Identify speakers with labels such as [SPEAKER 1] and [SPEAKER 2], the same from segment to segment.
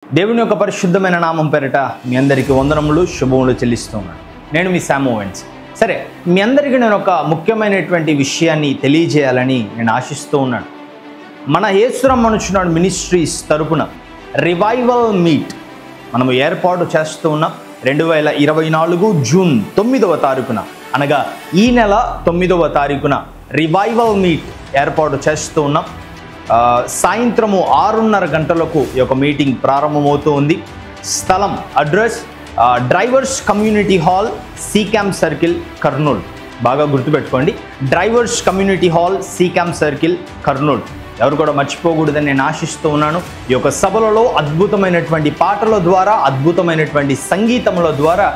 [SPEAKER 1] దేవుని యొక్క పరిశుద్ధమైన నామం పేరిట మీ అందరికీ వందనములు శుభములు చెల్లిస్తున్నాను. నేను మీ శామ్ ఓవెన్స్. సరే, మీ అందరికీ నేను ఒక ముఖ్యమైనటువంటి విషయాన్ని తెలియజేయాలని నేను ఆశిస్తూ ఉన్నాను. మన యేసురామ్ మనుచున్నాడు మినిస్ట్రీస్ తరపున రివైవల్ మీట్ మనము ఏర్పాటు చేస్తూ ఉన్నాం. 2024 జూన్ 9వ తారీఖున, అనగా ఈ నెల 9వ తారీఖున రివైవల్ మీట్ ఏర్పాటు చేస్తూ ఉన్నాం. సాయంత్రము 6:30 గంటలకు ఈ యొక్క మీటింగ్ ప్రారంభమవుతూ ఉంది. స్థలం, address drivers community hall, C camp circle, Kurnool. బాగా గుర్తుపెట్టుకోండి, drivers community hall, C camp circle, Kurnool. ఎవరు కూడా మర్చిపోకూడదని నేను ఆశిస్తూ ఉన్నాను. ఈ యొక్క సభలలో అద్భుతమైనటువంటి పాటల ద్వారా, అద్భుతమైనటువంటి సంగీతముల ద్వారా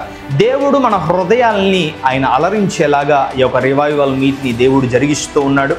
[SPEAKER 1] దేవుడు మన హృదయాల్ని ఆయన అలరించేలాగా ఈ యొక్క రివైవల్ మీట్ని దేవుడు జరిగిస్తూ ఉన్నాడు.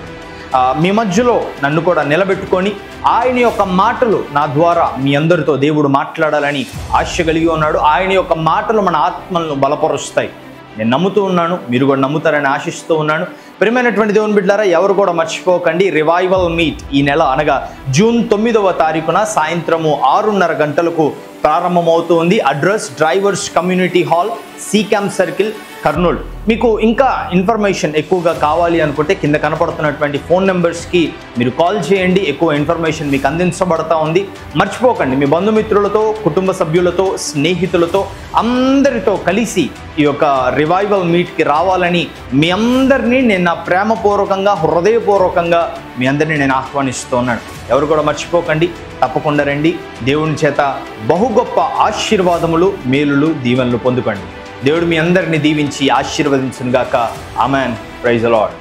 [SPEAKER 1] మీ మధ్యలో నన్ను కూడా నిలబెట్టుకొని ఆయన యొక్క మాటలు నా ద్వారా మీ అందరితో దేవుడు మాట్లాడాలని ఆశ కలిగి ఉన్నాడు. ఆయన యొక్క మాటలు మన ఆత్మలను బలపరుస్తాయి. నేను నమ్ముతూ ఉన్నాను, మీరు కూడా నమ్ముతారని ఆశిస్తూ ఉన్నాను. ప్రియమైనటువంటి దేవుని బిడ్డలారా, ఎవరు కూడా మర్చిపోకండి, రివైవల్ మీట్ ఈ నెల అనగా జూన్ 9వ తారీఖున సాయంత్రము 6:30 గంటలకు ప్రారంభమవుతూ ఉంది. Address drivers community hall, C camp circle, Kurnool. మీకు ఇంకా ఇన్ఫర్మేషన్ ఎక్కువగా కావాలి అనుకుంటే కింద కనపడుతున్నటువంటి ఫోన్ నెంబర్స్కి మీరు కాల్ చేయండి. ఎక్కువ ఇన్ఫర్మేషన్ మీకు అందించబడతా ఉంది. మర్చిపోకండి, మీ బంధుమిత్రులతో, కుటుంబ సభ్యులతో, స్నేహితులతో అందరితో కలిసి ఈ యొక్క రివైవల్ మీట్కి రావాలని మీ అందరినీ నేను నా ప్రేమపూర్వకంగా, హృదయపూర్వకంగా మీ అందరినీ నేను ఆహ్వానిస్తూ ఉన్నాను. ఎవరు కూడా మర్చిపోకండి, తప్పకుండా రండి. దేవుని చేత బహు గొప్ప ఆశీర్వాదములు, మేలులు, దీవెనలు పొందుకోండి. దేవుడు మీ అందరిని దీవించి ఆశీర్వదించును గాక. ఆమెన్. Praise the lord.